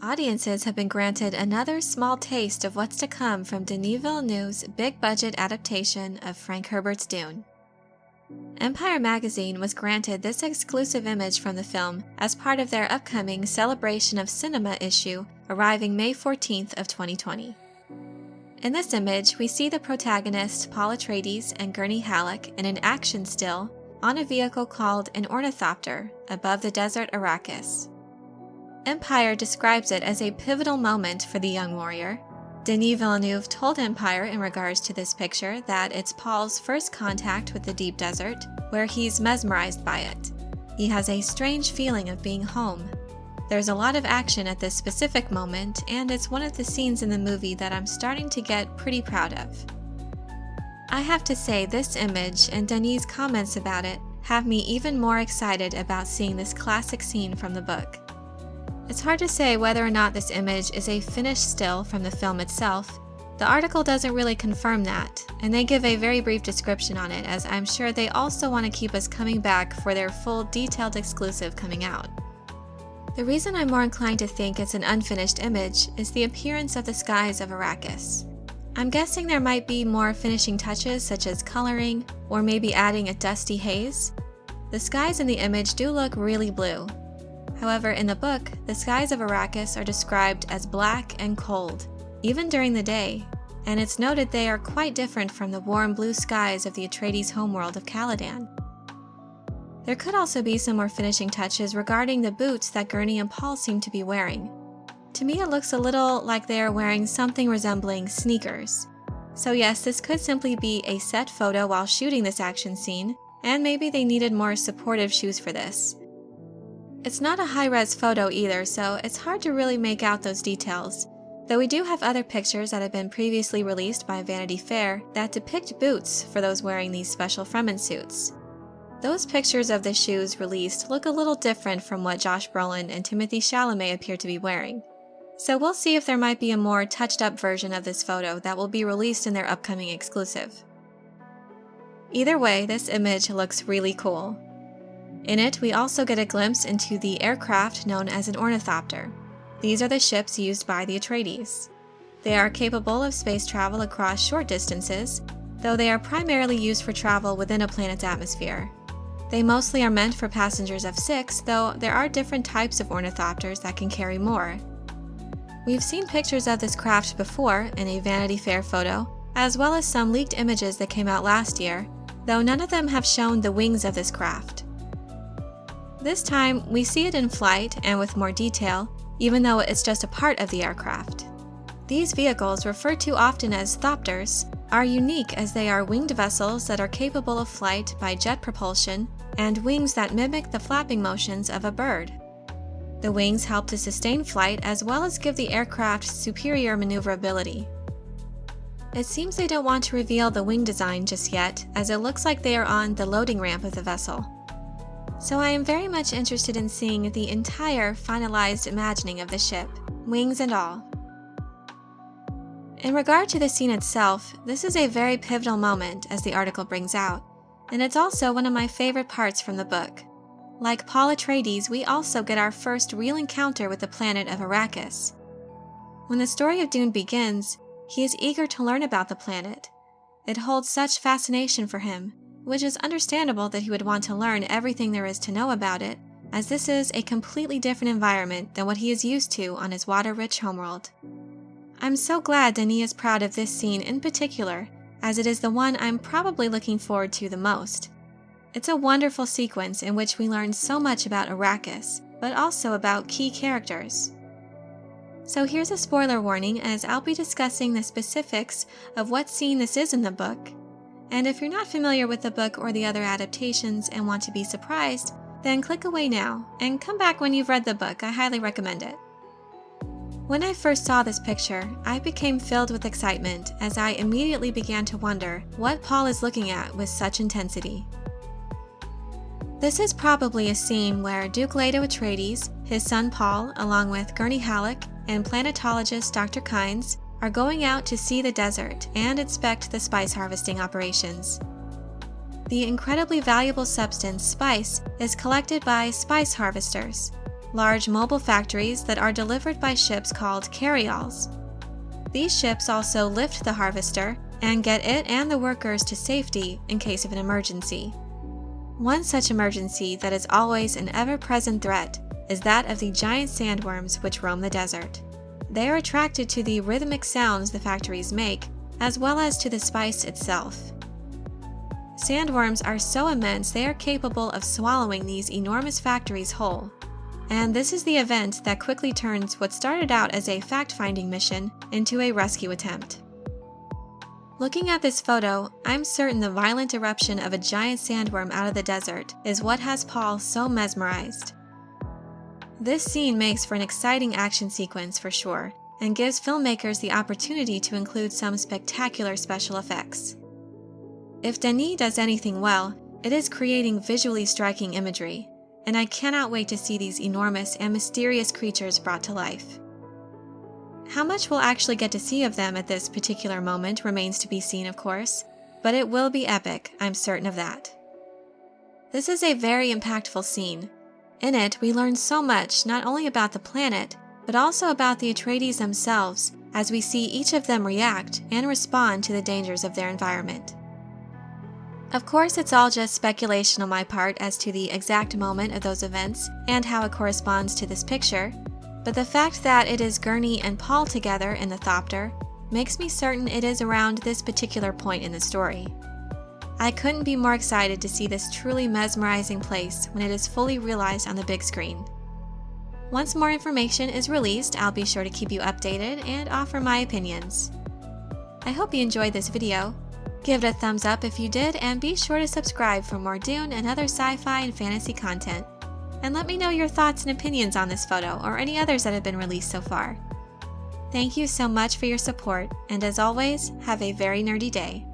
audiences have been granted another small taste of what's to come from Denis Villeneuve's big-budget adaptation of Frank Herbert's Dune. Empire magazine was granted this exclusive image from the film as part of their upcoming Celebration of Cinema issue arriving May 14th of 2020. In this image, we see the protagonists Paul Atreides and Gurney Halleck in an action still on a vehicle called an Ornithopter above the desert Arrakis. Empire describes it as a pivotal moment for the young warrior. Denis Villeneuve told Empire in regards to this picture that it's Paul's first contact with the deep desert, where he's mesmerized by it. He has a strange feeling of being home. There's a lot of action at this specific moment, and it's one of the scenes in the movie that I'm starting to get pretty proud of. I have to say, this image and Denis' comments about it have me even more excited about seeing this classic scene from the book. It's hard to say whether or not this image is a finished still from the film itself. The article doesn't really confirm that, and they give a very brief description on it, as I'm sure they also want to keep us coming back for their full detailed exclusive coming out. The reason I'm more inclined to think it's an unfinished image is the appearance of the skies of Arrakis. I'm guessing there might be more finishing touches such as coloring, or maybe adding a dusty haze. The skies in the image do look really blue. However, in the book, the skies of Arrakis are described as black and cold, even during the day, and it's noted they are quite different from the warm blue skies of the Atreides homeworld of Caladan. There could also be some more finishing touches regarding the boots that Gurney and Paul seem to be wearing. To me, it looks a little like they are wearing something resembling sneakers. So yes, this could simply be a set photo while shooting this action scene, and maybe they needed more supportive shoes for this. It's not a high-res photo either, so it's hard to really make out those details, though we do have other pictures that have been previously released by Vanity Fair that depict boots for those wearing these special Fremen suits. Those pictures of the shoes released look a little different from what Josh Brolin and Timothee Chalamet appear to be wearing. So we'll see if there might be a more touched-up version of this photo that will be released in their upcoming exclusive. Either way, this image looks really cool. In it, we also get a glimpse into the aircraft known as an Ornithopter. These are the ships used by the Atreides. They are capable of space travel across short distances, though they are primarily used for travel within a planet's atmosphere. They mostly are meant for passengers of 6, though there are different types of ornithopters that can carry more. We've seen pictures of this craft before in a Vanity Fair photo, as well as some leaked images that came out last year, though none of them have shown the wings of this craft. This time, we see it in flight and with more detail, even though it's just a part of the aircraft. These vehicles, referred to often as thopters, are unique as they are winged vessels that are capable of flight by jet propulsion and wings that mimic the flapping motions of a bird. The wings help to sustain flight as well as give the aircraft superior maneuverability. It seems they don't want to reveal the wing design just yet, as it looks like they are on the loading ramp of the vessel. So I am very much interested in seeing the entire finalized imagining of the ship, wings and all. In regard to the scene itself, this is a very pivotal moment, as the article brings out, and it's also one of my favorite parts from the book. Like Paul Atreides, we also get our first real encounter with the planet of Arrakis. When the story of Dune begins, he is eager to learn about the planet. It holds such fascination for him, which is understandable that he would want to learn everything there is to know about it, as this is a completely different environment than what he is used to on his water-rich homeworld. I'm so glad Denis is proud of this scene in particular, as it is the one I'm probably looking forward to the most. It's a wonderful sequence in which we learn so much about Arrakis, but also about key characters. So here's a spoiler warning, as I'll be discussing the specifics of what scene this is in the book. And if you're not familiar with the book or the other adaptations and want to be surprised, then click away now and come back when you've read the book. I highly recommend it. When I first saw this picture, I became filled with excitement as I immediately began to wonder what Paul is looking at with such intensity. This is probably a scene where Duke Leto Atreides, his son Paul, along with Gurney Halleck and planetologist Dr. Kynes, are going out to see the desert and inspect the spice harvesting operations. The incredibly valuable substance, spice, is collected by spice harvesters. large mobile factories that are delivered by ships called carry-alls. These ships also lift the harvester and get it and the workers to safety in case of an emergency. One such emergency that is always an ever-present threat is that of the giant sandworms which roam the desert. They are attracted to the rhythmic sounds the factories make, as well as to the spice itself. Sandworms are so immense they are capable of swallowing these enormous factories whole. And this is the event that quickly turns what started out as a fact-finding mission into a rescue attempt. Looking at this photo, I'm certain the violent eruption of a giant sandworm out of the desert is what has Paul so mesmerized. This scene makes for an exciting action sequence for sure, and gives filmmakers the opportunity to include some spectacular special effects. If Denis does anything well, it is creating visually striking imagery, and I cannot wait to see these enormous and mysterious creatures brought to life. How much we'll actually get to see of them at this particular moment remains to be seen, of course, but it will be epic, I'm certain of that. This is a very impactful scene. In it, we learn so much not only about the planet, but also about the Atreides themselves, as we see each of them react and respond to the dangers of their environment. Of course, it's all just speculation on my part as to the exact moment of those events and how it corresponds to this picture, but the fact that it is Gurney and Paul together in the Thopter makes me certain it is around this particular point in the story. I couldn't be more excited to see this truly mesmerizing place when it is fully realized on the big screen. Once more information is released, I'll be sure to keep you updated and offer my opinions. I hope you enjoyed this video. Give it a thumbs up if you did, and be sure to subscribe for more Dune and other sci-fi and fantasy content. And let me know your thoughts and opinions on this photo or any others that have been released so far. Thank you so much for your support, and as always, have a very nerdy day.